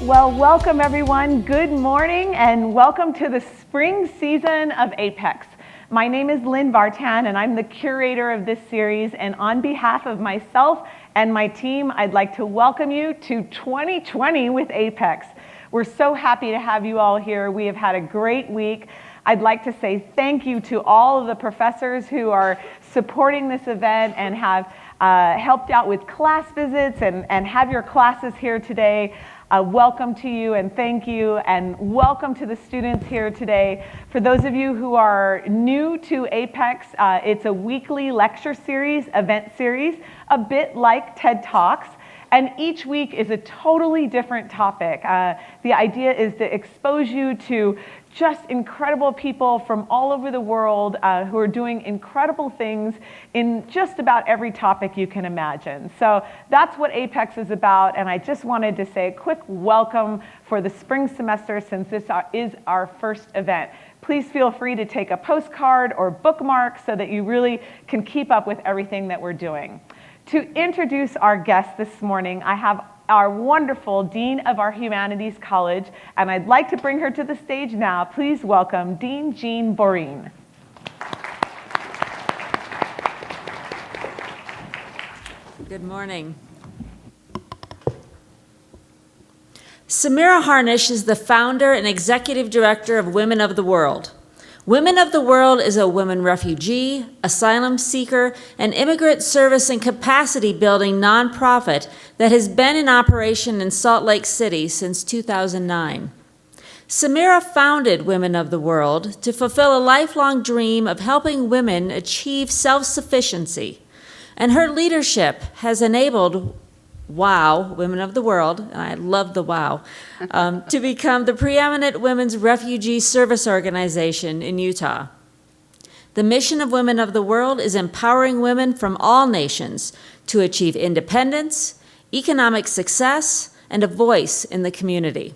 Well, welcome everyone. Good morning and welcome to the spring season of A.P.E.X. My name is Lynn Vartan and I'm the curator of this series, and on behalf of myself and my team, I'd like to welcome you to 2020 with A.P.E.X. We're so happy to have you all here. We have had a great week. I'd like to say thank you to all of the professors who are supporting this event and have helped out with class visits and have your classes here today. Welcome to you and thank you, and welcome to the students here today. For those of you who are new to A.P.E.X, it's a weekly lecture series, event series, a bit like TED Talks. And each week is a totally different topic. The idea is to expose you to just incredible people from all over the world who are doing incredible things in just about every topic you can imagine. So that's what A.P.E.X is about, and I just wanted to say a quick welcome for the spring semester since this is our first event. Please feel free to take a postcard or bookmark so that you really can keep up with everything that we're doing. To introduce our guest this morning, I have our wonderful Dean of our Humanities College, and I'd like to bring her to the stage now. Please welcome Dean Jean Boreen. Good morning. Samira Harnish is the founder and executive director of Women of the World. Women of the World is a women refugee, asylum seeker, and immigrant service and capacity building nonprofit that has been in operation in Salt Lake City since 2009. Samira founded Women of the World to fulfill a lifelong dream of helping women achieve self-sufficiency, and her leadership has enabled WOW, Women of the World, and I love the WOW, to become the preeminent women's refugee service organization in Utah. The mission of Women of the World is empowering women from all nations to achieve independence, economic success, and a voice in the community.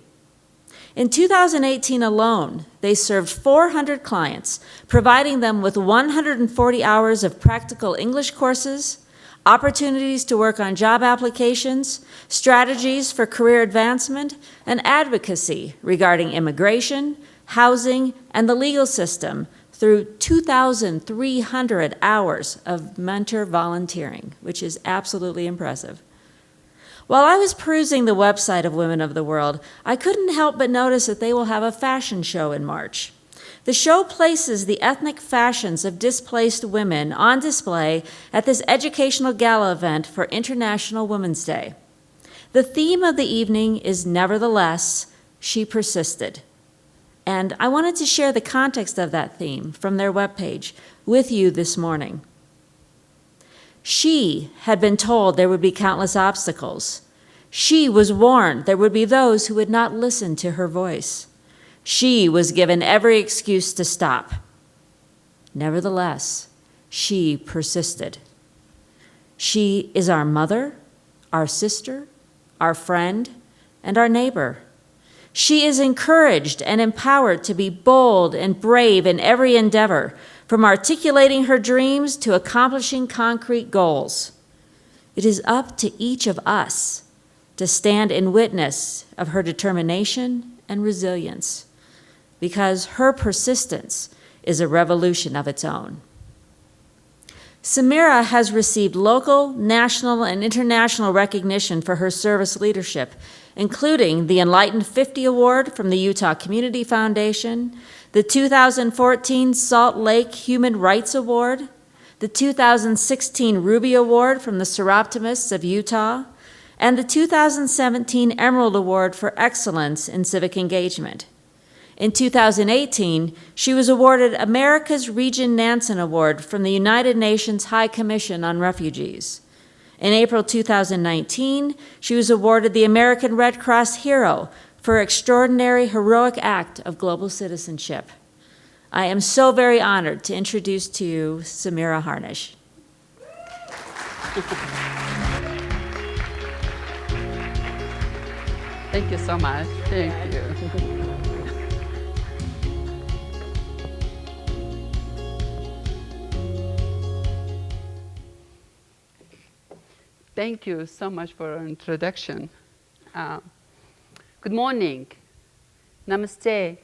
In 2018 alone, they served 400 clients, providing them with 140 hours of practical English courses, opportunities to work on job applications, strategies for career advancement, and advocacy regarding immigration, housing, and the legal system through 2,300 hours of mentor volunteering, which is absolutely impressive. While I was perusing the website of Women of the World, I couldn't help but notice that they will have a fashion show in March. The show places the ethnic fashions of displaced women on display at this educational gala event for International Women's Day. The theme of the evening is Nevertheless, She Persisted. And I wanted to share the context of that theme from their webpage with you this morning. She had been told there would be countless obstacles. She was warned there would be those who would not listen to her voice. She was given every excuse to stop. Nevertheless, she persisted. She is our mother, our sister, our friend, and our neighbor. She is encouraged and empowered to be bold and brave in every endeavor, from articulating her dreams to accomplishing concrete goals. It is up to each of us to stand in witness of her determination and resilience, because her persistence is a revolution of its own. Samira has received local, national, and international recognition for her service leadership, including the Enlightened 50 Award from the Utah Community Foundation, the 2014 Salt Lake Human Rights Award, the 2016 Ruby Award from the Seroptimists of Utah, and the 2017 Emerald Award for Excellence in Civic Engagement. In 2018, she was awarded America's Region Nansen Award from the United Nations High Commission on Refugees. In April 2019, she was awarded the American Red Cross Hero for extraordinary heroic act of global citizenship. I am so very honored to introduce to you Samira Harnish. Thank you so much. Thank you. Thank you so much for your introduction. Good morning. Namaste.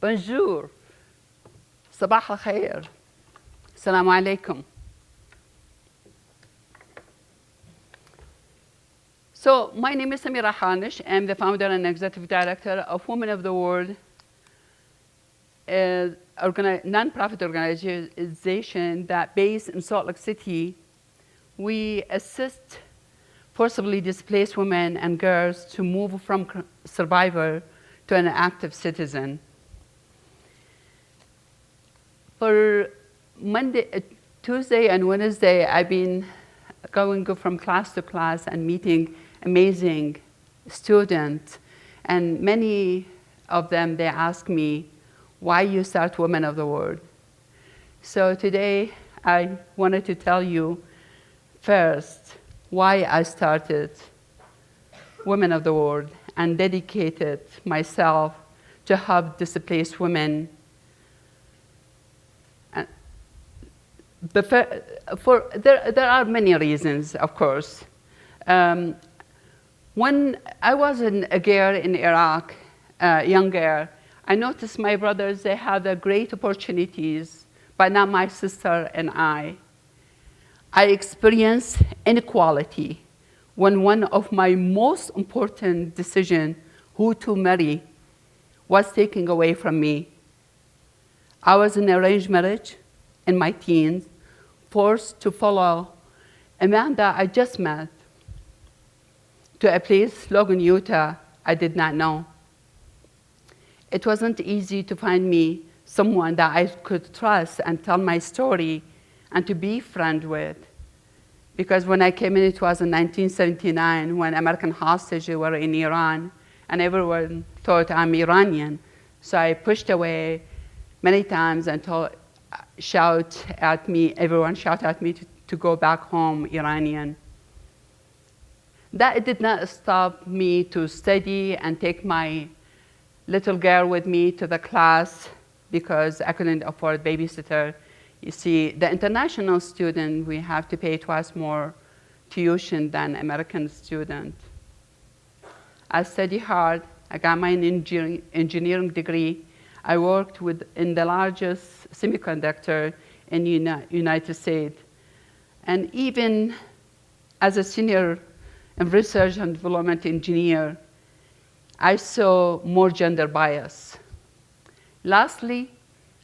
Bonjour. Sabah al-khair. Assalamu alaikum. So my name is Samira Harnish. I'm the founder and executive director of Women of the World, a nonprofit organization that based in Salt Lake City. We assist forcibly displaced women and girls to move from survivor to an active citizen. For Tuesday and Wednesday, I've been going from class to class and meeting amazing students. And many of them, they ask me, why you start Women of the World? So today, I wanted to tell you first why I started Women of the World and dedicated myself to help displaced women. There are many reasons, of course. When I was a girl in Iraq, young girl, I noticed my brothers, they had the great opportunities, but not my sister and I. I experienced inequality when one of my most important decisions, who to marry, was taken away from me. I was in arranged marriage in my teens, forced to follow a man that I just met to a place, Logan, Utah, I did not know. It wasn't easy to find me someone that I could trust and tell my story and to be friends with. Because when I came in, it was in 1979 when American hostages were in Iran, and everyone thought I'm Iranian. So I pushed away many times until everyone shouted at me to go back home Iranian. That did not stop me to study and take my little girl with me to the class because I couldn't afford babysitter. You see, the international student, we have to pay twice more tuition than American student. I studied hard. I got my engineering degree. I worked in the largest semiconductor in the United States. And even as a senior research and development engineer, I saw more gender bias. Lastly,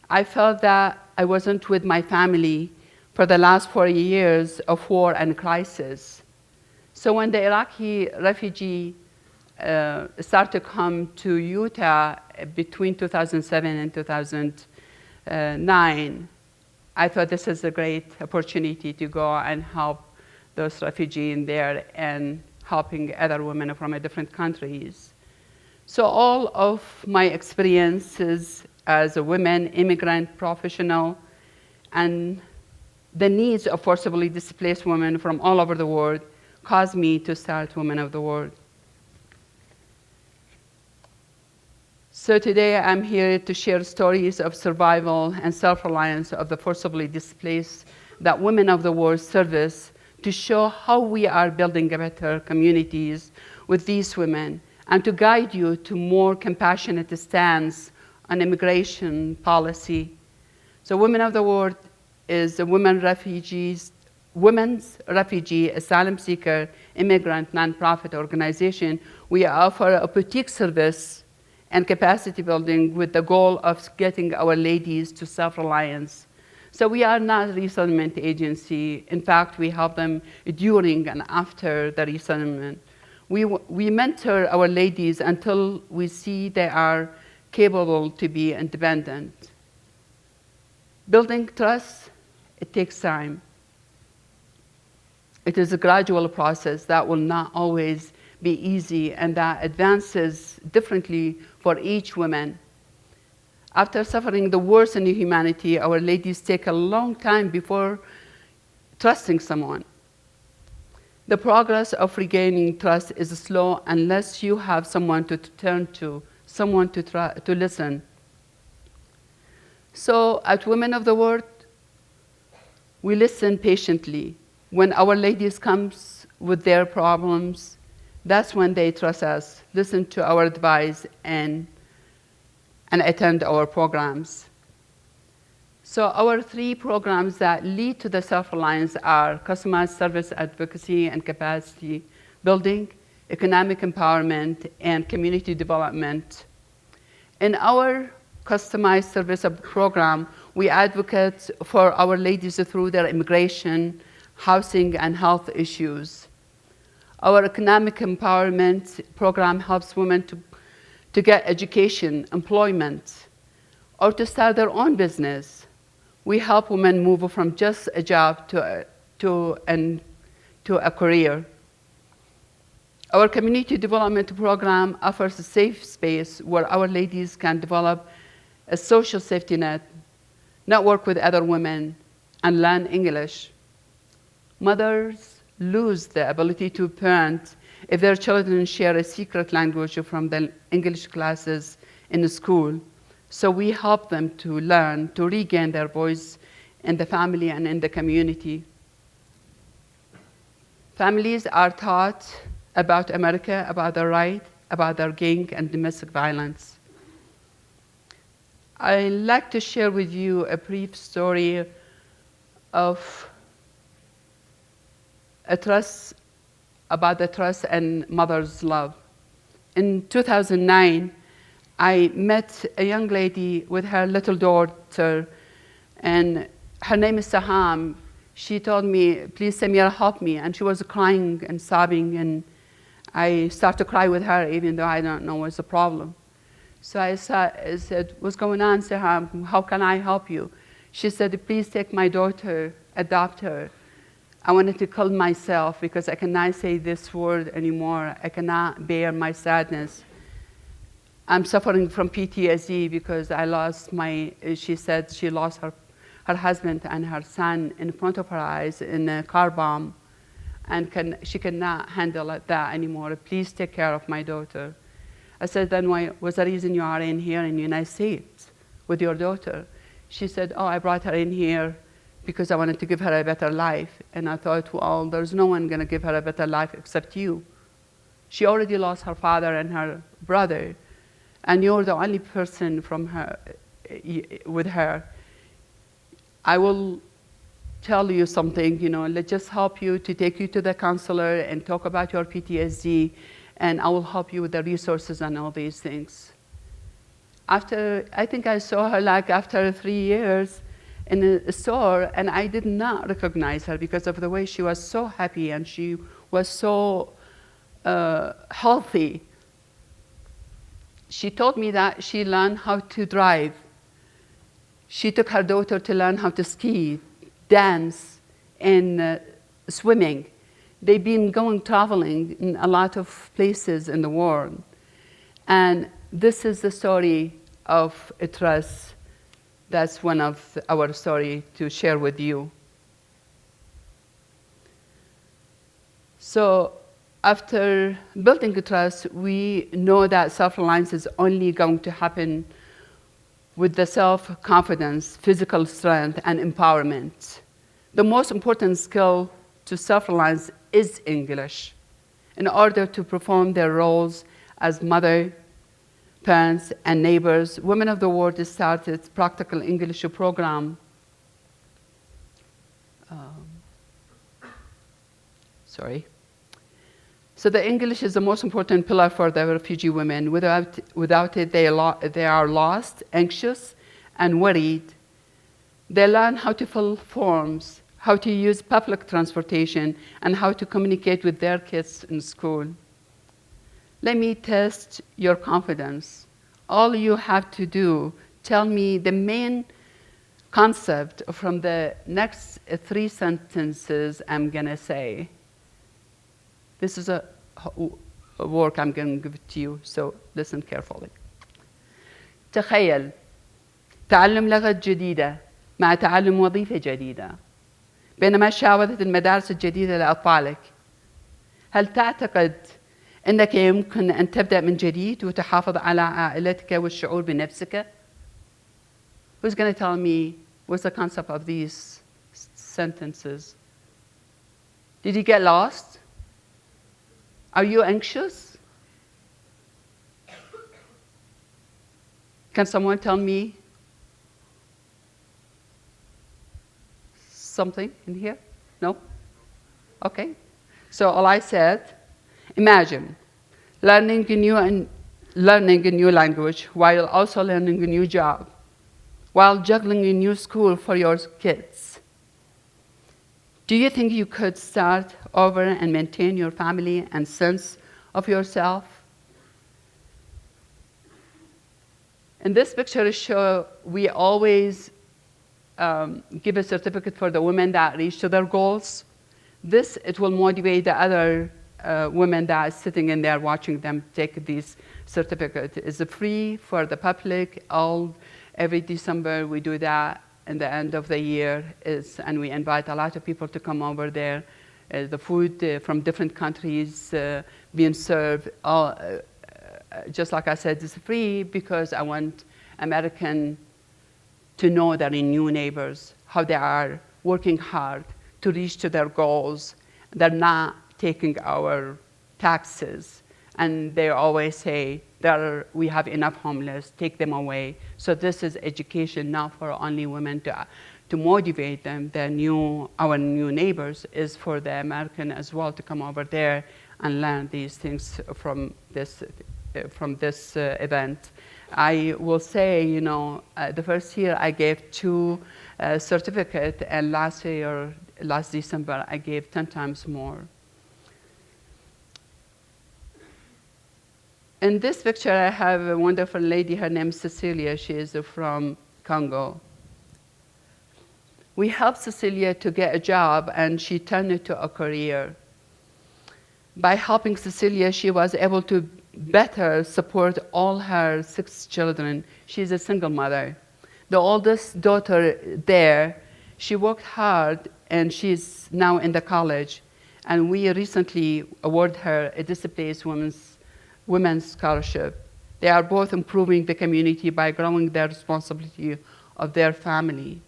I felt that I wasn't with my family for the last 40 years of war and crisis. So when the Iraqi refugee started to come to Utah between 2007 and 2009, I thought this is a great opportunity to go and help those refugees in there and helping other women from different countries. So all of my experiences as a woman, immigrant, professional, and the needs of forcibly displaced women from all over the world caused me to start Women of the World. So today I'm here to share stories of survival and self-reliance of the forcibly displaced that Women of the World service to show how we are building better communities with these women and to guide you to more compassionate stance on immigration policy. So Women of the World is a women's refugee, asylum seeker, immigrant nonprofit organization. We offer a boutique service and capacity building with the goal of getting our ladies to self-reliance. So we are not a resettlement agency. In fact, we help them during and after the resettlement. We mentor our ladies until we see they are capable to be independent. Building trust, it takes time. It is a gradual process that will not always be easy and that advances differently for each woman. After suffering the worst in humanity, our ladies take a long time before trusting someone. The progress of regaining trust is slow unless you have someone to turn to, someone to listen. So at Women of the World, we listen patiently. When our ladies come with their problems, That's when they trust us, listen to our advice, and attend our programs. So our 3 programs that lead to the self-reliance are customized service advocacy and capacity building, economic empowerment, and community development. In our customized service program, we advocate for our ladies through their immigration, housing, and health issues. Our economic empowerment program helps women to get education, employment, or to start their own business. We help women move from just a job to a career. Our community development program offers a safe space where our ladies can develop a social safety net, network with other women, and learn English. Mothers lose the ability to parent if their children share a secret language from the English classes in school. So we help them to learn, to regain their voice in the family and in the community. Families are taught about America, about their right, about their gang and domestic violence. I'd like to share with you a brief story of about the trust and mother's love. In 2009, I met a young lady with her little daughter, and her name is Saham. She told me, please, Samira, help me. And she was crying and sobbing, and I started to cry with her, even though I don't know what's the problem. So I said, what's going on, Saham? How can I help you? She said, please take my daughter, adopt her. I wanted to kill myself because I cannot say this word anymore. I cannot bear my sadness. I'm suffering from PTSD because I lost she said she lost her husband and her son in front of her eyes in a car bomb. And she cannot handle that anymore. Please take care of my daughter. I said, then what's the reason you are in here in the United States with your daughter? She said, oh, I brought her in here because I wanted to give her a better life. And I thought, well, there's no one going to give her a better life except you. She already lost her father and her brother, and you're the only person with her. I will tell you something, let's just help you to take you to the counselor and talk about your PTSD, and I will help you with the resources and all these things. I think I saw her after 3 years in a store, and I did not recognize her because of the way she was so happy and she was so healthy. She told me that she learned how to drive. She took her daughter to learn how to ski, dance, and swimming. They've been traveling in a lot of places in the world. And this is the story of a trust. That's one of our story to share with you. So after building a trust, we know that self-reliance is only going to happen with the self-confidence, physical strength, and empowerment. The most important skill to self-reliance is English. In order to perform their roles as mother, parents, and neighbors, Women of the World started practical English program. So the English is the most important pillar for the refugee women. Without it, they are lost, anxious, and worried. They learn how to fill forms, how to use public transportation, and how to communicate with their kids in school. Let me test your confidence. All you have to do, tell me the main concept from the next 3 sentences I'm going to say. This is a work I'm going to give to you, so listen carefully. تخيل تعلم لغة جديدة مع تعلم وظيفة جديدة بينما شاهدت المدارس الجديدة لأطفالك. هل تعتقد أنك يمكن أن تبدأ من جديد وتحافظ على عائلتك والشعور بنفسك؟ Who's going to tell me what's the concept of these sentences? Did you get lost? Are you anxious? Can someone tell me something in here? No? Okay. So all I said, imagine learning a new language while also learning a new job, while juggling a new school for your kids. Do you think you could start over and maintain your family and sense of yourself? In this picture, we always give a certificate for the women that reach to their goals. It will motivate the other women that are sitting in there watching them take these certificates. It's free for the public. Every December we do that, and the end of the year and we invite a lot of people to come over there. The food from different countries being served. Just like I said, it's free because I want Americans to know their new neighbors, how they are working hard to reach to their goals. They're not taking our taxes. And they always say, we have enough homeless, take them away. So this is education not for only women to motivate them. Our new neighbors is for the American as well to come over there and learn these things from this event. I will say, the first year I gave 2 certificates, and last December I gave 10 times more. In this picture, I have a wonderful lady. Her name is Cecilia. She is from Congo. We helped Cecilia to get a job, and she turned it to a career. By helping Cecilia, she was able to better support all her 6 children. She's a single mother. The oldest daughter there, she worked hard, and she's now in the college. And we recently awarded her a displaced women's scholarship. They are both improving the community by growing their responsibility of their family.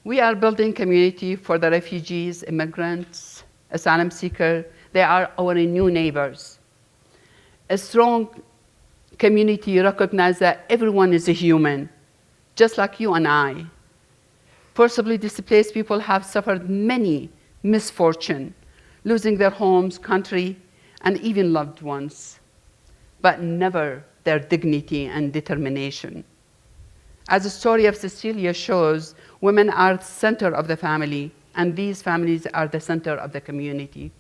We are building community for the refugees, immigrants, asylum seekers. They are our new neighbors. A strong community recognizes that everyone is a human, just like you and I. Forcibly displaced people have suffered many misfortunes, losing their homes, country, and even loved ones, but never their dignity and determination. As the story of Cecilia shows, women are the center of the family, and these families are the center of the community.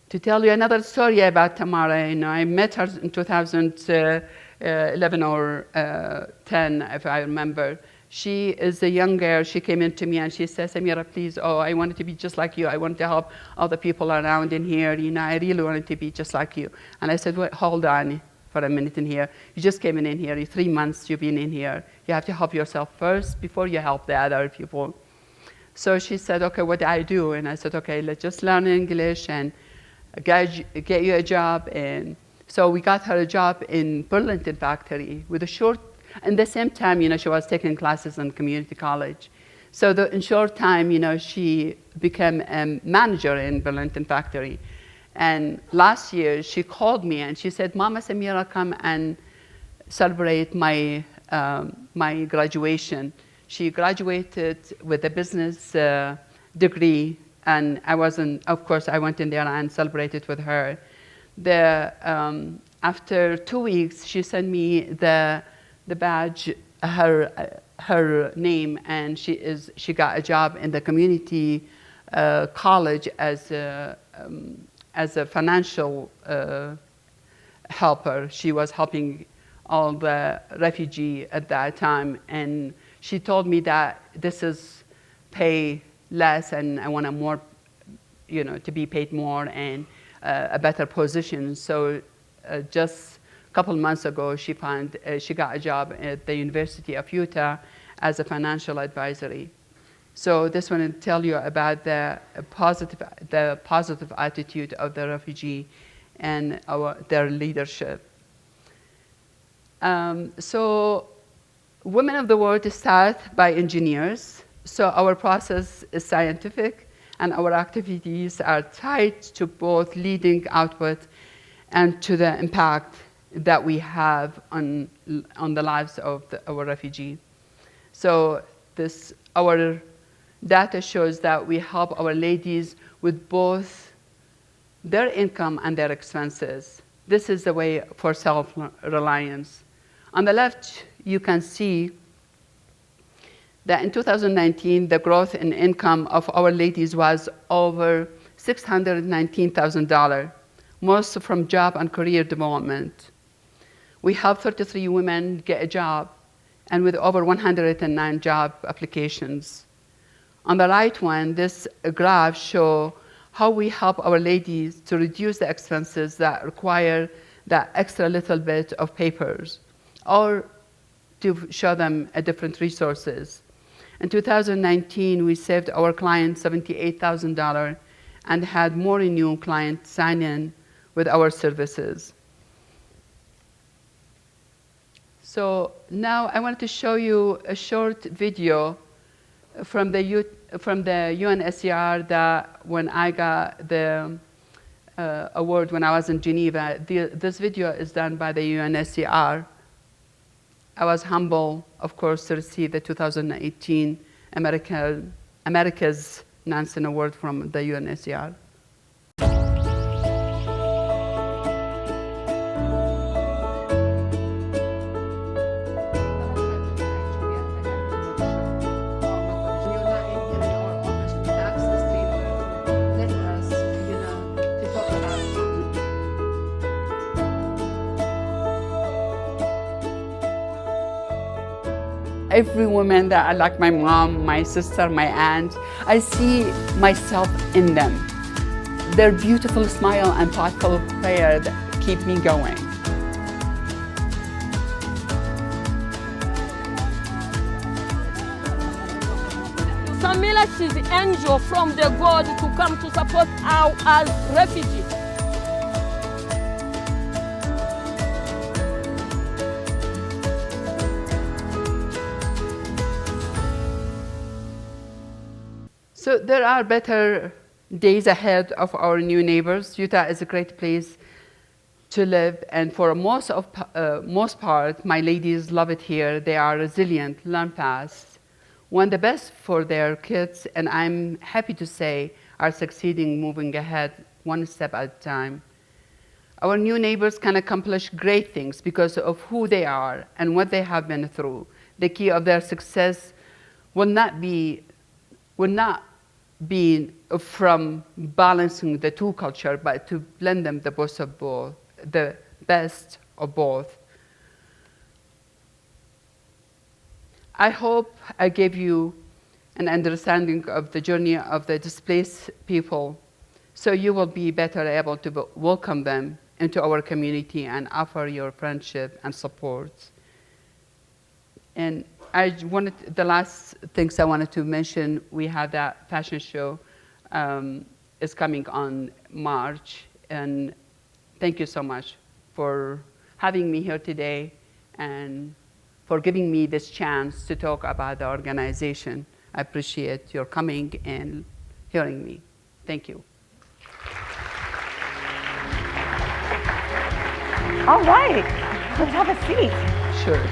To tell you another story about Tamara, I met her in 2011 or 10, if I remember. She is a young girl. She came in to me and she said, Samira, please, I wanted to be just like you. I wanted to help all the people around in here. I really wanted to be just like you. And I said, wait, hold on for a minute in here. You just came in here. 3 months you've been in here. You have to help yourself first before you help the other people. So she said, okay, what do I do? And I said, okay, let's just learn English and get you a job. And so we got her a job in Burlington factory with a short, and the same time, she was taking classes in community college. So in short time, she became a manager in Burlington factory. And last year, she called me and she said, Mama Samira, come and celebrate my graduation. She graduated with a business degree, and of course, I went in there and celebrated with her. After 2 weeks, she sent me the badge, her name, and she got a job in the community college as a financial helper. She was helping all the refugees at that time, and she told me that this is pay less, and I want more, to be paid more and a better position. So just a couple months ago, she got a job at the University of Utah as a financial advisory. So this one will tell you about the positive attitude of the refugee and their leadership. So Women of the world start by engineers, so our process is scientific, and our activities are tied to both leading output and to the impact that we have on the lives of our refugee. So our data shows that we help our ladies with both their income and their expenses. This is the way for self-reliance. On the left, you can see that in 2019, the growth in income of our ladies was over $619,000, most from job and career development. We helped 33 women get a job, and with over 109 job applications. On the right one, this graph shows how we help our ladies to reduce the expenses that require that extra little bit of papers, or to show them different resources. In 2019, we saved our clients $78,000 and had more new clients sign in with our services. So now I wanted to show you a short video from the UNSCR that when I got the award when I was in Geneva. This video is done by the UNSCR. I was humble, of course, to receive the 2018 America's Nansen Award from the UNSCR. Every woman that I like, my mom, my sister, my aunt, I see myself in them. Their beautiful smile and thoughtful prayer that keep me going. Samira, she's the angel from the God to come to support our as refugees. So there are better days ahead of our new neighbors. Utah is a great place to live, and for most part, my ladies love it here. They are resilient, learn fast, want the best for their kids, and I'm happy to say are succeeding, moving ahead one step at a time. Our new neighbors can accomplish great things because of who they are and what they have been through. The key of their success will not be from balancing the two cultures, but to blend them the best of both, the best of both. I hope I gave you an understanding of the journey of the displaced people, so you will be better able to welcome them into our community and offer your friendship and support. And the last things I wanted to mention, we have that fashion show is coming on March, and thank you so much for having me here today and for giving me this chance to talk about the organization. I appreciate your coming and hearing me. Thank you. All right, let's have a seat. Sure.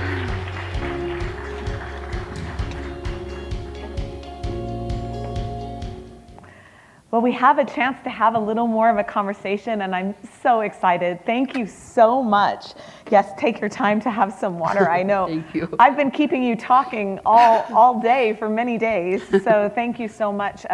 Well, we have a chance to have a little more of a conversation, and I'm so excited. Thank you so much. Yes, take your time to have some water. I know. Thank you. I've been keeping you talking all day for many days, so thank you so much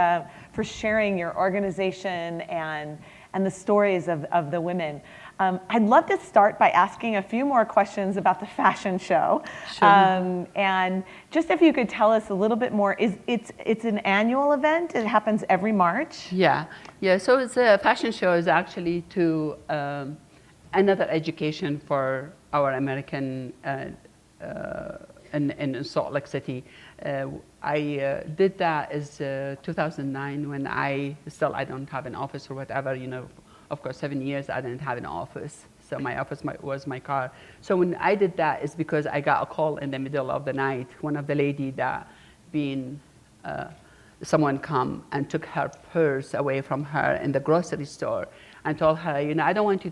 for sharing your organization and the stories of the women. I'd love to start by asking a few more questions about the fashion show. Sure. And just if you could tell us a little bit more, it's an annual event? It happens every March? Yeah. So it's a fashion show is actually to another education for our American in Salt Lake City. I did that as 2009 when I don't have an office or whatever, Of course, 7 years I didn't have an office. So my office was my car. So when I did that, it's because I got a call in the middle of the night. One of the lady that someone come and took her purse away from her in the grocery store and told her, I don't want you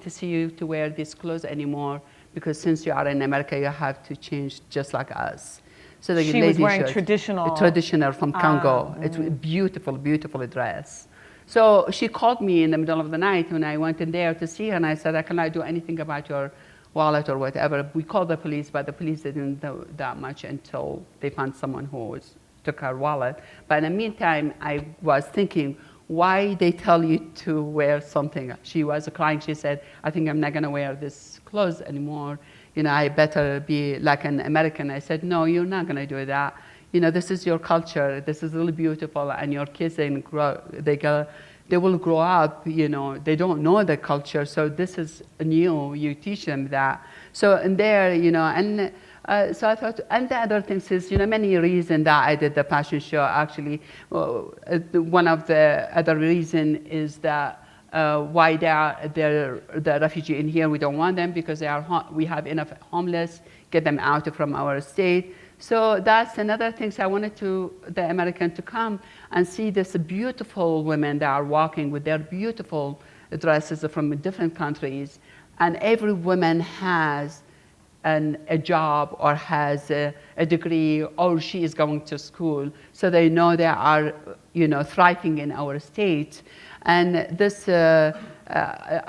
to wear these clothes anymore, because since you are in America, you have to change just like us. So the she lady was wearing showed, traditional from Congo. It's a beautiful, beautiful dress. So she called me in the middle of the night when I went in there to see her, and I said, can I do anything about your wallet or whatever? We called the police, but the police didn't do that much until they found someone who took her wallet. But in the meantime, I was thinking, why they tell you to wear something? She was crying. She said, I think I'm not going to wear this clothes anymore. I better be like an American. I said, no, you're not going to do that. This is your culture. This is really beautiful. And your kids, they will grow up, they don't know the culture. So this is new. You teach them that. So in there, so I thought, and the other things is, many reasons that I did the fashion show. Actually, one of the other reason is that why they're the refugee in here. We don't want them because we have enough homeless. Get them out from our state. So that's another thing. So I wanted the American to come and see this beautiful women that are walking with their beautiful dresses from different countries, and every woman has a job or has a degree, or she is going to school, so they know they are, thriving in our state. And this,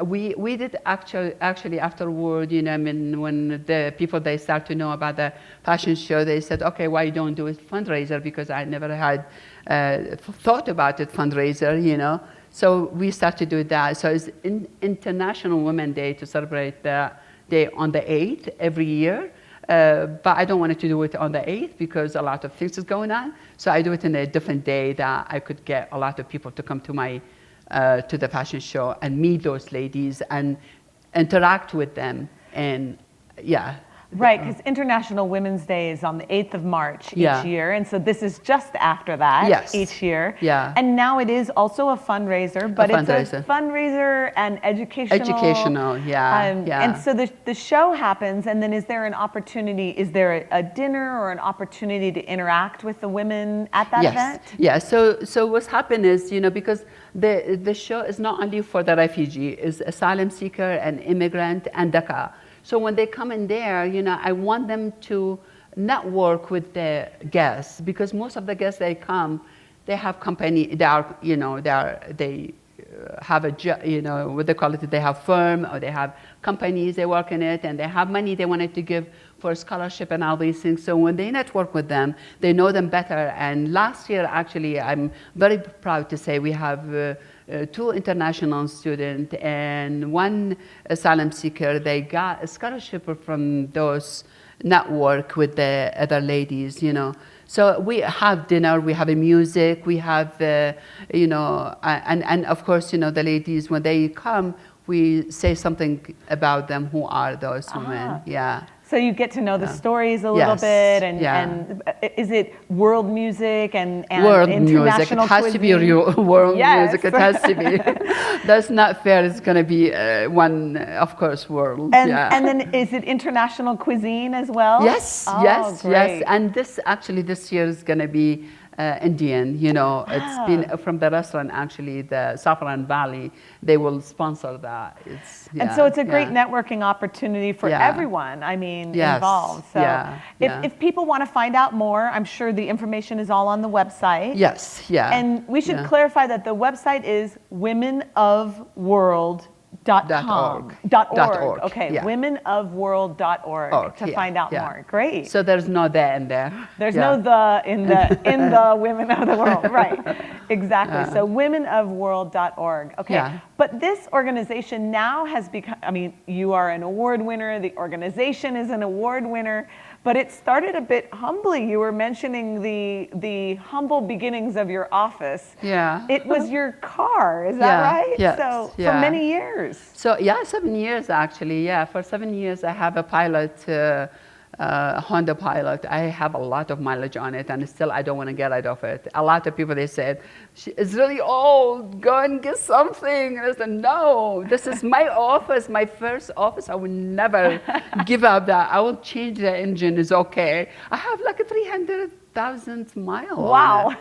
we did actually afterward, when the people, they start to know about the fashion show, they said, okay, why you don't do a fundraiser? Because I never had thought about it, fundraiser, So we started to do that. So it's International Women's Day, to celebrate the day on the 8th every year. But I don't want to do it on the 8th because a lot of things is going on. So I do it in a different day that I could get a lot of people to come to to the fashion show and meet those ladies and interact with them. And yeah. Right, because International Women's Day is on the 8th of March Yeah. each year, and so this is just after that Yes. each year. Yeah. And now it is also a fundraiser, but it's a fundraiser. fundraiser and educational. Educational, yeah, yeah. And so the show happens, and then is there an opportunity, is there a dinner or an opportunity to interact with the women at that event? Yeah, so what's happened is, because the show is not only for the refugee, it's asylum seeker and immigrant and DACA. So when they come in there, I want them to network with the guests, because most of the guests they come, they have company, they have a job, what they call it, they have firm, or they have companies, they work in it, and they have money they wanted to give for scholarship and all these things. So when they network with them, they know them better. And last year, actually, I'm very proud to say we have 2 international students and 1 asylum seeker. They got a scholarship from those network with the other ladies, So we have dinner, we have music, we have, and of course, the ladies, when they come, we say something about them, who are those women, yeah. So you get to know the stories a little bit, and is it world music and world international music? It has cuisine? to be world Yes. music. It has to be. That's not fair. It's going to be one, of course, world. And then is it international cuisine as well? Yes, oh, yes, great. yes. And this year is going to be Indian. It's been from the restaurant, actually, the Saffron Valley. They will sponsor that. And so it's a great networking opportunity for everyone, involved. So if people want to find out more, I'm sure the information is all on the website. Yes, yeah. And we should clarify that the website is womenofworld.com. .org. Okay, womenofworld.org to find out more. Great. So there's no the in there. There's no the in the women of the world. Right. Exactly. So womenofworld.org. Okay. Yeah. But this organization now has become, you are an award winner, the organization is an award winner, but it started a bit humbly. You were mentioning the humble beginnings of your office. Yeah. It was your car, is that right? Yes. So for many years. So 7 years actually, For 7 years I have a pilot Honda Pilot. I have a lot of mileage on it, and still I don't want to get rid of it. A lot of people, they said, it's really old, go and get something. And I said, no, this is my office, my first office. I will never give up that. I will change the engine, it's okay. I have like a 300,000 miles. Wow.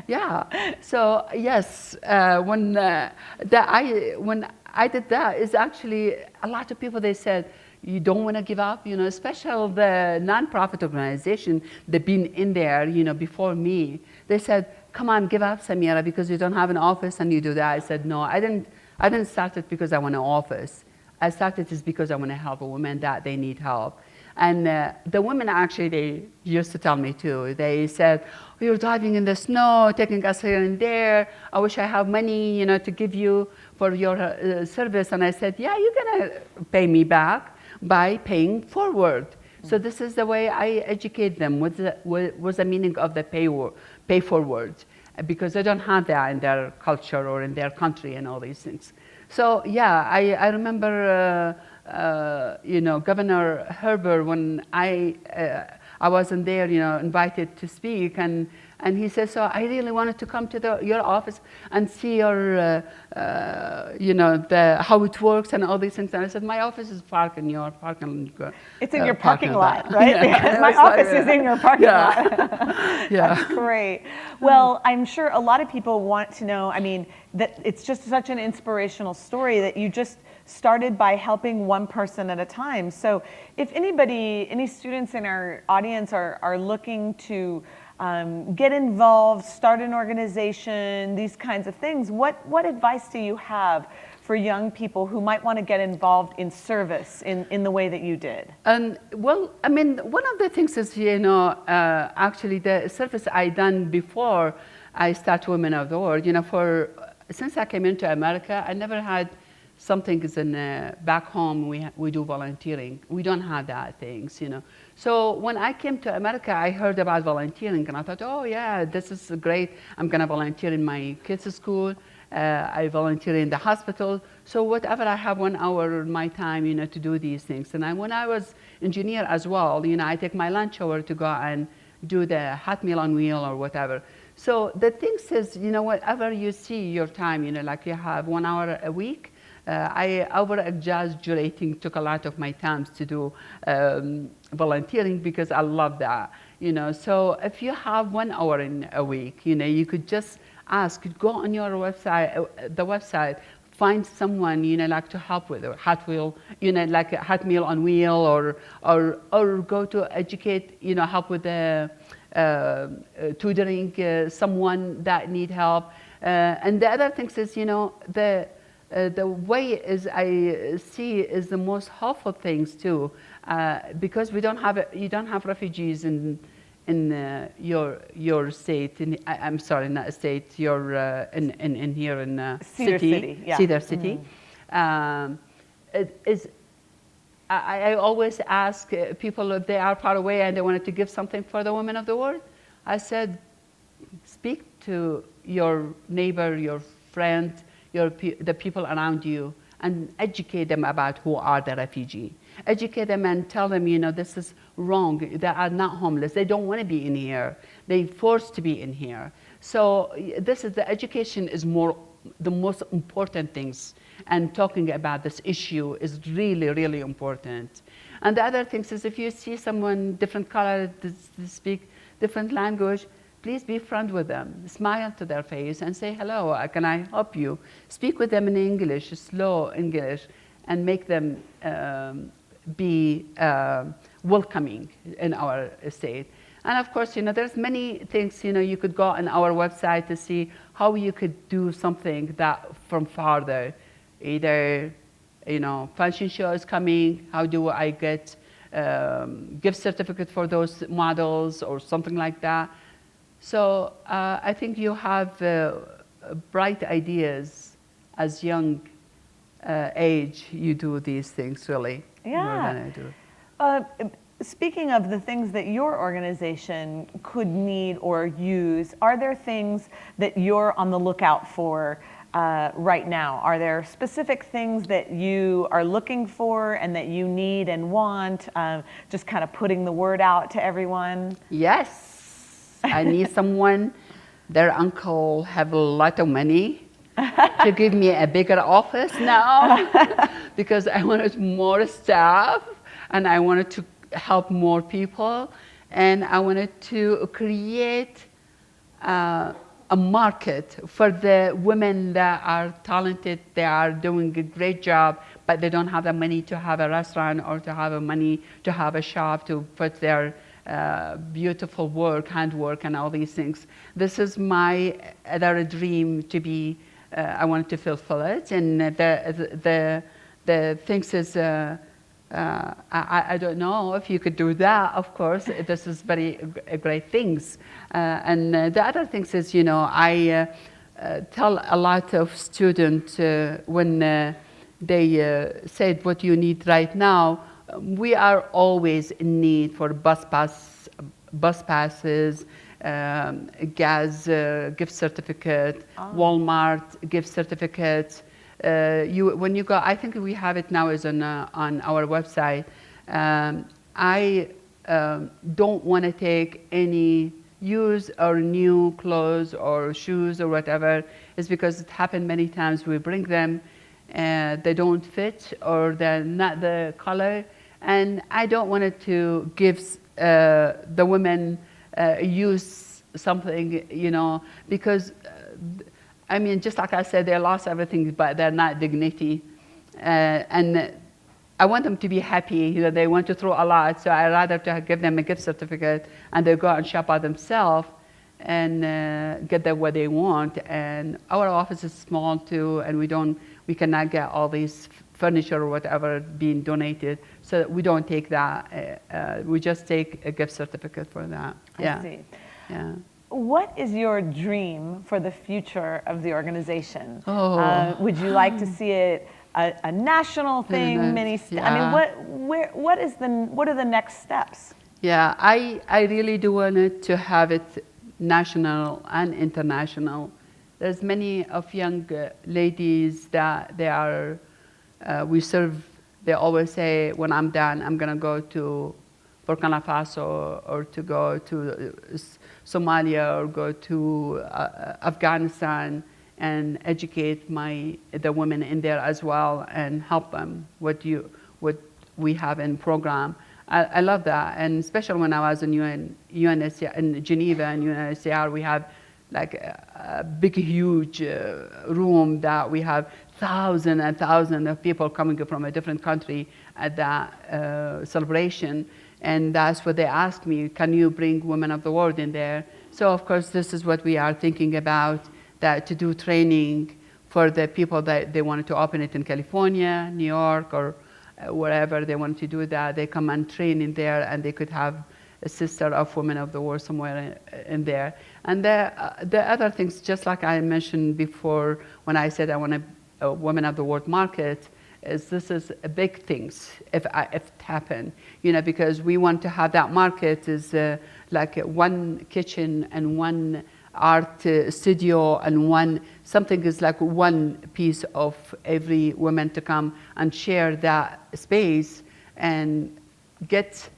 Yeah. So yes, when I did that, is actually a lot of people, they said, you don't want to give up, you know, especially the nonprofit organization, they've been in there, you know, before me. They said, come on, give up, Samira, because you don't have an office and you do that. I said, no, I didn't start it because I want an office. I started this because I want to help women that they need help. And the women actually, they used to tell me too. They said, oh, you're driving in the snow, taking us here and there. I wish I have money, you know, to give you for your service. And I said, yeah, you're gonna pay me back by paying forward. So this is the way I educate them. What's the meaning of the pay forward? Because they don't have that in their culture or in their country and all these things. So yeah, I remember, you know, Governor Herbert, when I wasn't there, you know, invited to speak, and he said, so I really wanted to come to your office and see your, you know, how it works and all these things. And I said, my office is parked in your parking. It's in your parking lot, right? Yeah. My office is in your parking lot. Yeah. That's great. Well, I'm sure a lot of people want to know, I mean, that it's just such an inspirational story that you just started by helping one person at a time. So if any students in our audience are looking to get involved, start an organization, these kinds of things, what advice do you have for young people who might want to get involved in service in the way that you did? Well, I mean, one of the things is, you know, actually the service I done before I start Women of the World, you know, since I came into America, I never had something is in back home, we do volunteering. We don't have that things, you know. So when I came to America, I heard about volunteering, and I thought, oh yeah, this is great. I'm gonna volunteer in my kids' school. I volunteer in the hospital. So whatever I have 1 hour of my time, you know, to do these things. And when I was engineer as well, you know, I take my lunch hour to go and do the hot meal on wheel or whatever. So the thing is, you know, whatever you see your time, you know, like you have 1 hour a week. I over-exaggerating took a lot of my time to do volunteering because I love that, you know. So if you have 1 hour in a week, you know, you could just ask, go on your website, find someone, you know, like to help with a hot wheel, you know, like a hot meal on wheel, or go to educate, you know, help with the tutoring someone that need help. And the other thing is, you know, the way is I see is the most helpful things too, because you don't have refugees in your state. I'm sorry, not a state. You're in here in Cedar City. Yeah. Cedar City. I always ask people if they are far away and they wanted to give something for the women of the world. I said, speak to your neighbor, your friend, the people around you, and educate them about who are the refugee. Educate them and tell them, you know, this is wrong. They are not homeless. They don't want to be in here. They're forced to be in here. So this is the education is the most important things. And talking about this issue is really, really important. And the other things is if you see someone different color, speak different language, please be friend with them. Smile to their face and say, hello, can I help you? Speak with them in English, slow English, and make them be welcoming in our state. And of course, you know, there's many things, you know, you could go on our website to see how you could do something that from farther. Either, you know, fashion show is coming, how do I get gift certificate for those models or something like that. So I think you have bright ideas as young age. You do these things really more than I do. Speaking of the things that your organization could need or use, are there things that you're on the lookout for right now? Are there specific things that you are looking for and that you need and want? Just kind of putting the word out to everyone? Yes, I need someone, their uncle have a lot of money to give me a bigger office now because I wanted more staff and I wanted to help more people and I wanted to create a market for the women that are talented, they are doing a great job, but they don't have the money to have a restaurant or to have the money to have a shop to put their beautiful work, handwork, and all these things. This is my other dream to be. I want to fulfill it, and the things is. I don't know if you could do that. Of course, this is very great things. And the other things is, you know, I tell a lot of students when they said what you need right now. We are always in need for bus passes, gas gift certificate, Walmart gift certificates. When you go, I think we have it now is on our website. I don't want to take any used or new clothes or shoes or whatever. It's because it happened many times. We bring them, they don't fit or they're not the color. And I don't want it to give the women use something, you know, because I mean, just like I said, they lost everything, but they're not dignity. And I want them to be happy. You know, they want to throw a lot, so I'd rather to give them a gift certificate and they go out and shop by themselves and get them what they want. And our office is small too, and we cannot get all these furniture or whatever being donated, so we don't take that. We just take a gift certificate for that. I see. Yeah. What is your dream for the future of the organization? Oh. Would you like to see it a national thing? I mean, what are the next steps? Yeah, I really do want it to have it national and international. There's many of young ladies that they are, we serve, they always say, when I'm done, I'm going to go to Burkina Faso or to go to Somalia or go to Afghanistan and educate the women in there as well and help them what we have in program. I love that, and especially when I was in UNHCR, in Geneva and UNHCR, we have like a big, huge room that we have thousands and thousands of people coming from a different country at that celebration. And that's what they asked me, can you bring women of the world in there? So of course, this is what we are thinking about, that to do training for the people that they wanted to open it in California, New York, or wherever they want to do that. They come and train in there, and they could have a sister of women of the world somewhere in there. And the other things, just like I mentioned before when I said I want a women of the world market, this is a big things if it happen, you know, because we want to have that market is like one kitchen and one art studio and something is like one piece of every woman to come and share that space and get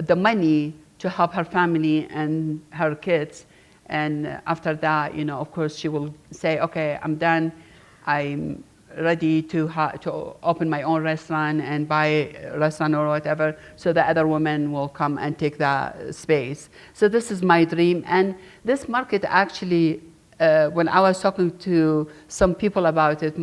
the money to help her family and her kids. And after that, you know, of course, she will say, okay, I'm done. I'm ready to open my own restaurant and buy a restaurant or whatever, so the other women will come and take that space. So this is my dream. And this market actually, when I was talking to some people about it,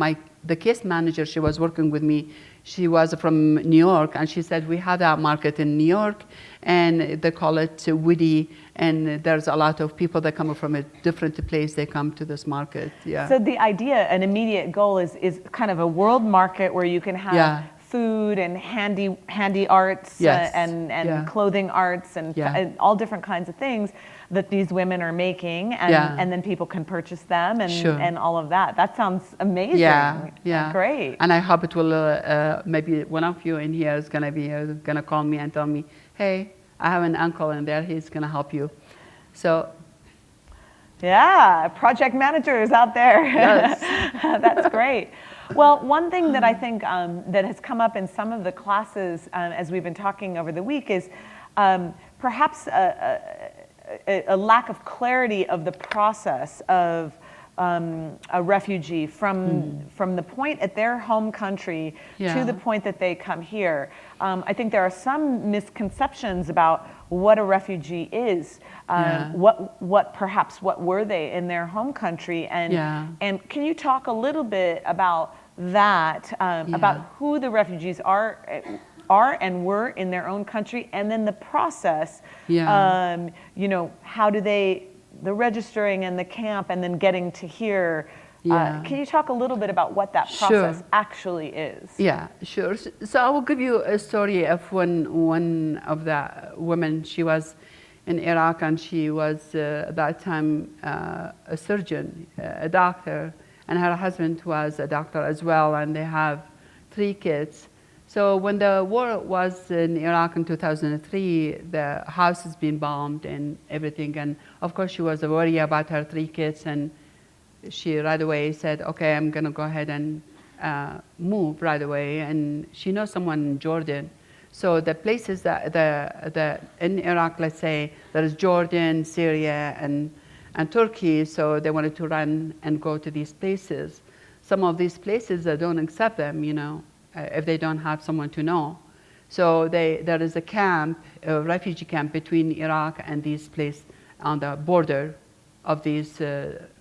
the case manager, she was working with me, she was from New York, and she said, we have that market in New York, and they call it Woody, and there's a lot of people that come from a different place, they come to this market. Yeah. So the idea, an immediate goal is kind of a world market where you can have food and handy arts and clothing arts and all different kinds of things that these women are making, and then people can purchase them and all of that. That sounds amazing. Yeah. Great. And I hope it will, maybe one of you in here is gonna call me and tell me, hey, I have an uncle in there, he's gonna help you. So Yeah, project managers out there. Yes. That's great. Well, one thing that I think that has come up in some of the classes as we've been talking over the week is perhaps a lack of clarity of the process of a refugee from the point at their home country to the point that they come here. I think there are some misconceptions about what a refugee is. What were they in their home country, and can you talk a little bit about that, about who the refugees are and were in their own country, and then the process, you know, how do they, the registering and the camp and then getting to here. Can you talk a little bit about what that process actually is? Yeah, sure. So I will give you a story of one of the women. She was in Iraq, and she was at that time a surgeon, a doctor, and her husband was a doctor as well, and they have 3 kids. So when the war was in Iraq in 2003, the house has been bombed and everything, and of course she was worried about her 3 kids, and she right away said, okay, I'm gonna go ahead and move right away. And she knows someone in Jordan. So the places that in Iraq, let's say, there is Jordan, Syria, and Turkey, so they wanted to run and go to these places. Some of these places, they don't accept them, you know, if they don't have someone to know. So there is a camp, a refugee camp between Iraq and these places on the border of these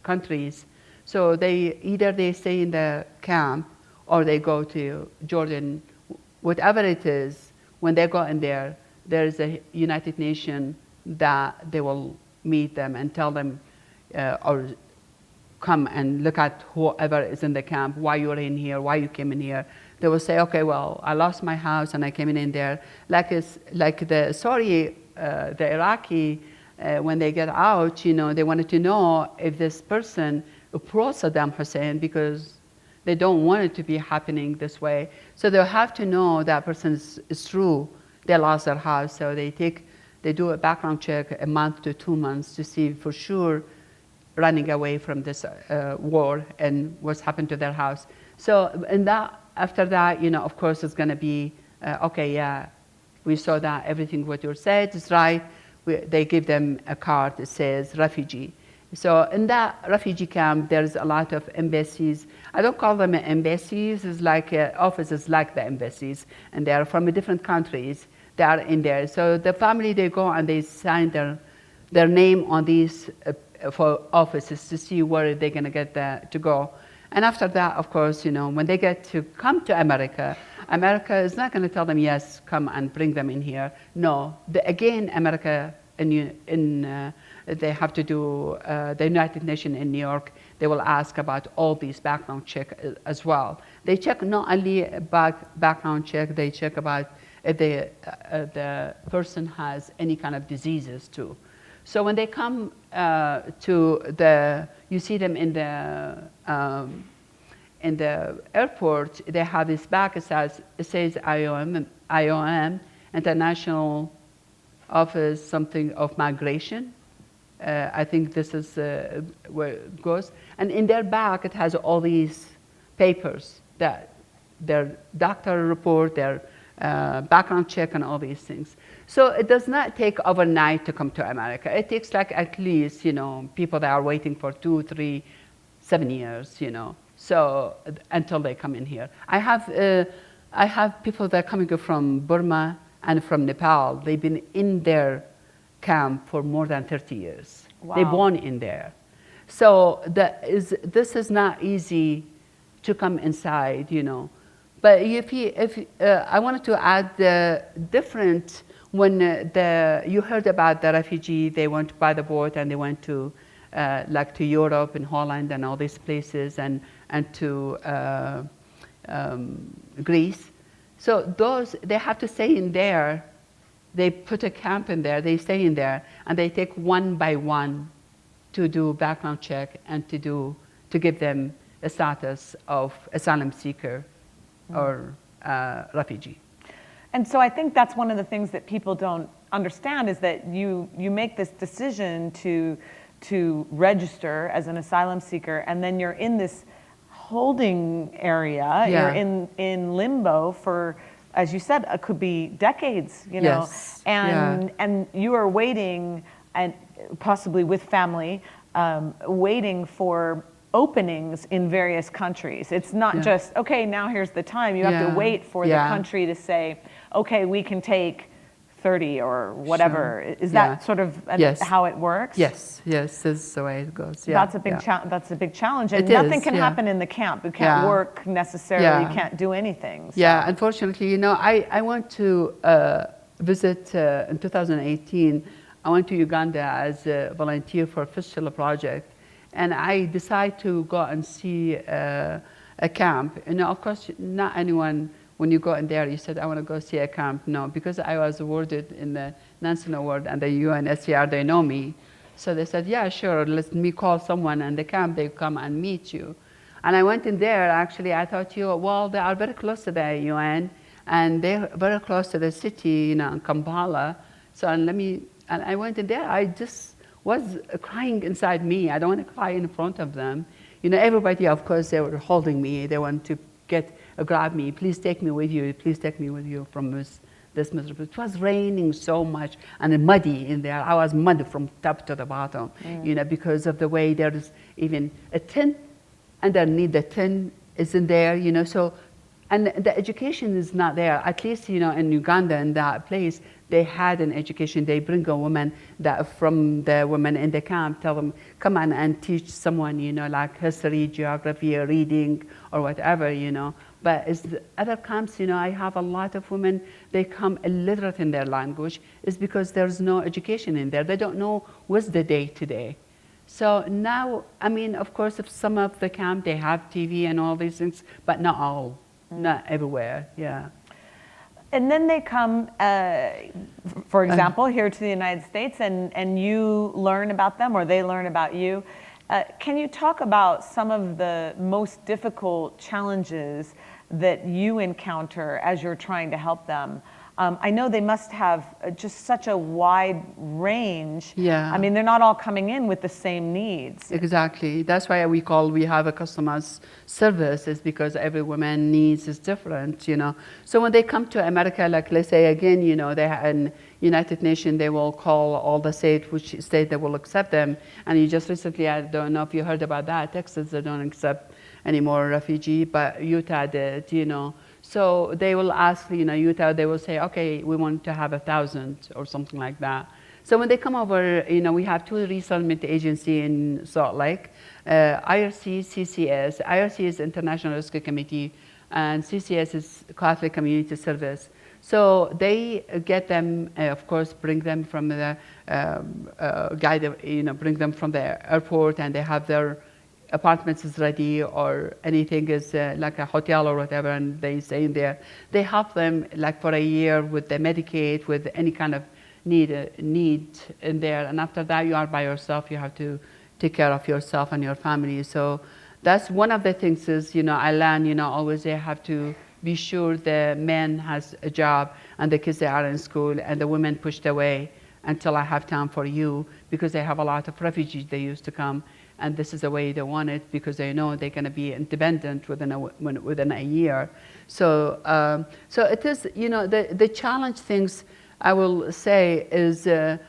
countries. So either they stay in the camp or they go to Jordan, whatever it is. When they go in there, there is a United Nations that they will meet them and tell them, or come and look at whoever is in the camp, why you're in here, why you came in here. They will say, okay, well, I lost my house and I came in there. Like the Iraqi, when they get out, you know, they wanted to know if this person approached Saddam Hussein, because they don't want it to be happening this way. So they have to know that person is true. They lost their house, so they do a background check a month to 2 months to see for sure running away from this war and what's happened to their house. So after that, you know, of course, it's going to be, okay, yeah, we saw that everything what you said is right. They give them a card that says refugee. So in that refugee camp, there's a lot of embassies. I don't call them embassies. It's like offices like the embassies, and they are from different countries. They are in there. So the family, they go and they sign their name on these for offices to see where they're going to get to go. And after that, of course, you know, when they get to come to America, America is not going to tell them, yes, come and bring them in here. No, again, America, they have to do the United Nations in New York. They will ask about all these background check as well. They check not only background check, they check about if the person has any kind of diseases too. So when they come you see them in the airport, they have this bag, it says IOM, International Office something of Migration. I think this is where it goes. And in their bag, it has all these papers, that their doctor report, their background check, and all these things. So it does not take overnight to come to America. It takes like at least, you know, people that are waiting for 2, 3, 7 years, you know, so until they come in here. I have people that are coming from Burma and from Nepal. They've been in their camp for more than 30 years. Wow. They're born in there. So this is not easy to come inside, you know. But I wanted to add the different, when you heard about the refugee, they went by the boat and they went to like to Europe and Holland and all these places, and to Greece. So they have to stay in there. They put a camp in there, they stay in there, and they take one by one to do background check and to give them a status of asylum seeker or refugee. And so I think that's one of the things that people don't understand, is that you make this decision to to register as an asylum seeker, and then you're in this holding area. Yeah. You're in limbo for, as you said, it could be decades, you know, Yes. and you are waiting, and possibly with family, waiting for openings in various countries. It's not just, okay, now here's the time. You have to wait for the country to say, okay, we can take 30 or whatever. Sure. Is that sort of Yes. how it works? Yes, yes, that's the way it goes. Yeah, That's a big that's a big challenge, and It nothing is, can happen in the camp. You can't work necessarily. You can't do anything. So. Yeah, unfortunately, you know, I went to visit in 2018. I went to Uganda as a volunteer for a fistula project, and I decided to go and see a camp. You know, of course, not anyone, when you go in there, you said, I want to go see a camp. No, because I was awarded in the Nansen Award and the UNSCR, they know me. So they said, yeah, sure, let me call someone in the camp, they come and meet you. And I went in there, actually, I thought, well, they are very close to the UN, and they're very close to the city, you know, in Kampala. So and I went in there, I just was crying inside me. I don't want to cry in front of them. You know, everybody, of course, they were holding me. They want to grab me. Please take me with you. Please take me with you from this miserable. It was raining so much and muddy in there. I was muddy from top to the bottom, you know, because of the way there's even a tent underneath the tent isn't there, you know, so, and the education is not there. At least, you know, in Uganda, in that place, they had an education. They bring a woman from the women in the camp, tell them, come on and teach someone, you know, like history, geography, or reading, or whatever, you know. But as the other camps, you know, I have a lot of women, they come illiterate in their language. It's because there's no education in there. They don't know what's the day today. So now, I mean, of course, if some of the camp, they have TV and all these things, but not all, not everywhere, yeah. And then they come, for example, here to the United States, and you learn about them, or they learn about you. Can you talk about some of the most difficult challenges that you encounter as you're trying to help them? I know they must have just such a wide range. Yeah. I mean, they're not all coming in with the same needs. Exactly. That's why we have a customized service, is because every woman needs is different, you know. So when they come to America, like let's say again, you know, they in United Nations, they will call all the states, which state they will accept them. And you just recently, I don't know if you heard about that, Texas, they don't accept any more refugee, but Utah did, you know. So they will ask, you know, Utah, they will say, okay, we want to have 1,000 or something like that. So when they come over, you know, we have two resettlement agencies in Salt Lake, IRC, CCS. IRC is International Rescue Committee, and CCS is Catholic Community Service. So they get them, of course, bring them from the bring them from the airport, and they have their apartments is ready, or anything is like a hotel or whatever, and they stay in there. They help them like for a year with the Medicaid, with any kind of need in there. And after that, you are by yourself. You have to take care of yourself and your family. So that's one of the things is, you know, I learn, you know, always they have to be sure the man has a job and the kids, they are in school, and the women pushed away until I have time for you, because they have a lot of refugees. They used to come, and this is the way they want it, because they know they're going to be independent within a year. So, so it is, you know, the challenge things I will say is to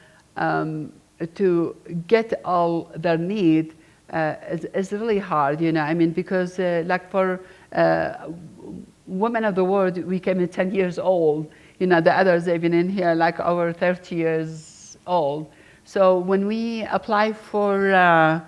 get all their need is really hard, you know. I mean, because like for women of the world, we came in 10 years old. You know, the others, they've been in here like over 30 years old. So when we apply for a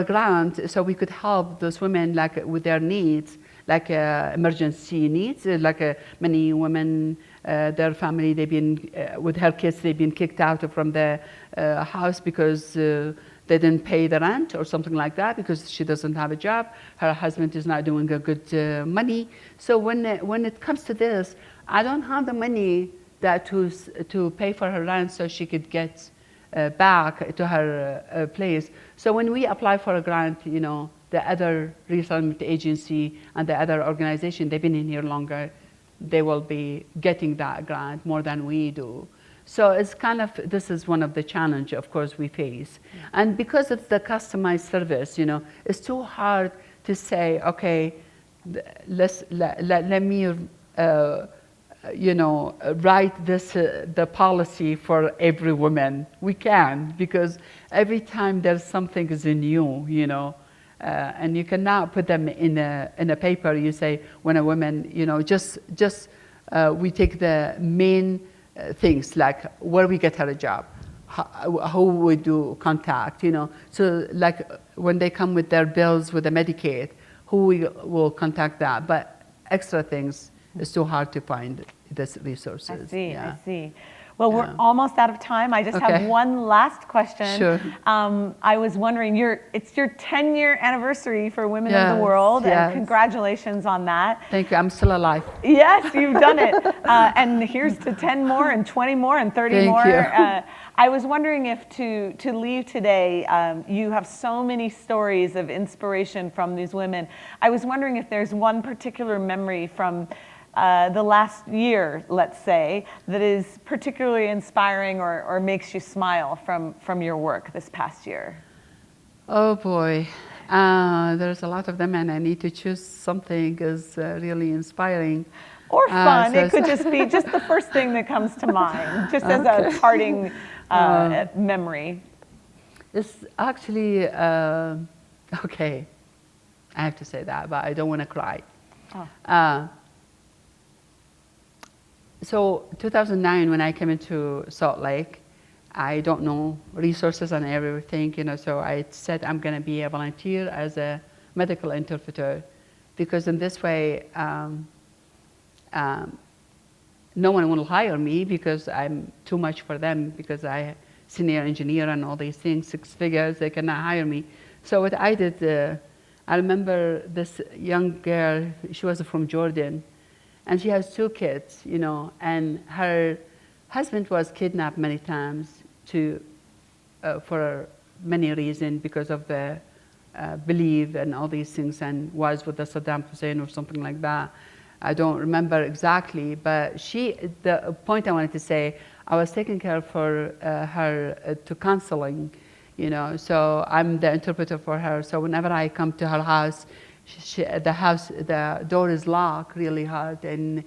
grant, so we could help those women like with their needs, like emergency needs, like many women, their family, they've been, with her kids, they've been kicked out from the house because they didn't pay the rent or something like that, because she doesn't have a job. Her husband is not doing a good money. So when it comes to this, I don't have the money that to pay for her rent so she could get back to her place. So when we apply for a grant, you know, the other resettlement agency and the other organization, they've been in here longer, they will be getting that grant more than we do. So it's kind of, this is one of the challenge, of course, we face. And because of the customized service, you know, it's too hard to say, okay, let me, you know, write this, the policy for every woman. We can, because every time there's something is new, you know, and you can now put them in a paper. You say, when a woman, you know, we take the main things, like where we get her a job, how we do contact, you know. So like when they come with their bills with the Medicaid, who we will contact that. But extra things, it's too hard to find these resources. I see, yeah. I see. Well, we're almost out of time. I just have one last question. Sure. I was wondering, it's your 10-year anniversary for Women of the World, and congratulations on that. Thank you. I'm still alive. Yes, you've done it. And here's to 10 more and 20 more and 30 more. I was wondering if to leave today, you have so many stories of inspiration from these women. I was wondering if there's one particular memory from the last year, let's say, that is particularly inspiring or makes you smile from your work this past year? Oh boy, there's a lot of them, and I need to choose something is really inspiring. Or fun. It could just be just the first thing that comes to mind, just as a parting memory. It's actually, okay, I have to say that, but I don't want to cry. So 2009, when I came into Salt Lake, I don't know resources and everything, you know, so I said I'm going to be a volunteer as a medical interpreter, because in this way, no one will hire me because I'm too much for them, because I senior engineer and all these things, 6 figures, they cannot hire me. So what I did, I remember this young girl, she was from Jordan, and she has 2 kids, you know, and her husband was kidnapped many times for many reasons, because of the belief and all these things, and was with the Saddam Hussein or something like that. I don't remember exactly, but the point I wanted to say, I was taking care for her to counseling, you know, so I'm the interpreter for her. So whenever I come to her house, the door is locked really hard, and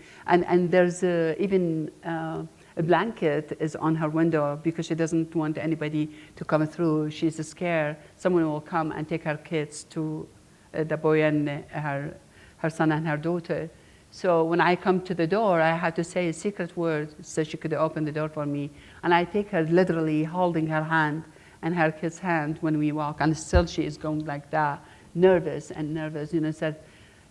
there's even a blanket is on her window, because she doesn't want anybody to come through. She's scared someone will come and take her kids, to the boy and her son and her daughter. So when I come to the door, I had to say a secret word so she could open the door for me. And I take her literally holding her hand and her kid's hand when we walk, and still she is going like that, nervous, you know, said,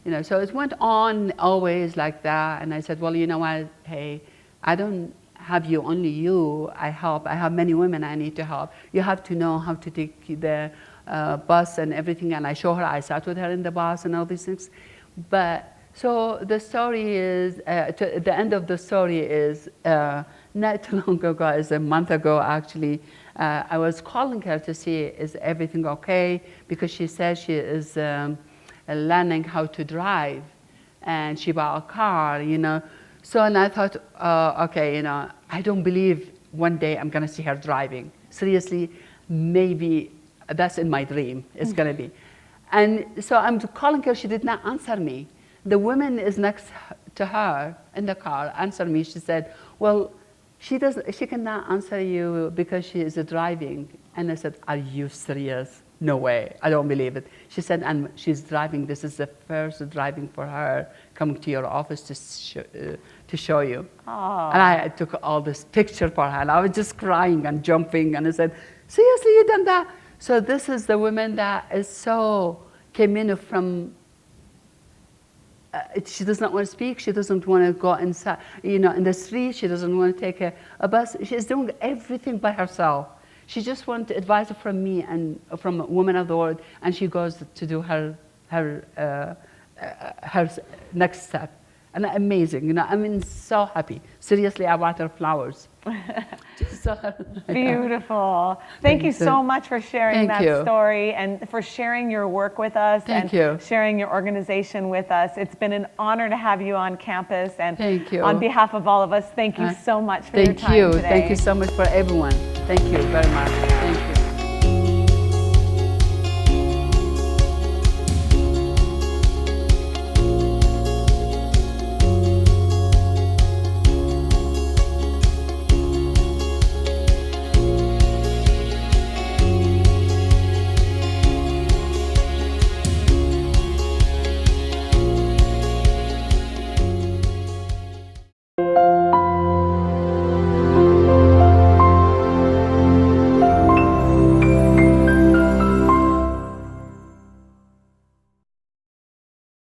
you know, so it went on always like that. And I said, well, you know what, hey, I don't have you, only you, I help. I have many women I need to help. You have to know how to take the bus and everything. And I show her, I sat with her in the bus and all these things. But so the story is, the end of the story is, not too long ago, it's a month ago actually, I was calling her to see is everything okay, because she said she is learning how to drive, and she bought a car, you know. So, and I thought, okay, you know, I don't believe one day I'm going to see her driving. Seriously, maybe that's in my dream, it's going to be. And so I'm calling her, she did not answer me. The woman is next to her in the car answered me. She said, well, she cannot answer you because she is driving. And I said, are you serious? No way, I don't believe it. She said, and she's driving. This is the first driving for her, coming to your office to show you. Aww. And I took all this picture for her, and I was just crying and jumping, and I said, seriously, you done that? So this is the woman that is so, came in from, she does not want to speak, she doesn't want to go inside, you know, in the street, she doesn't want to take a bus, she's doing everything by herself. She just wants advice from me and from Women of the World, and she goes to do her next step. And amazing, you know, I'm so happy. Seriously, I water flowers. So, Beautiful. Thank you so much for sharing that story and for sharing your work with us sharing your organization with us. It's been an honor to have you on campus. And on behalf of all of us, thank you so much for your time today. Thank you so much for everyone. Thank you very much.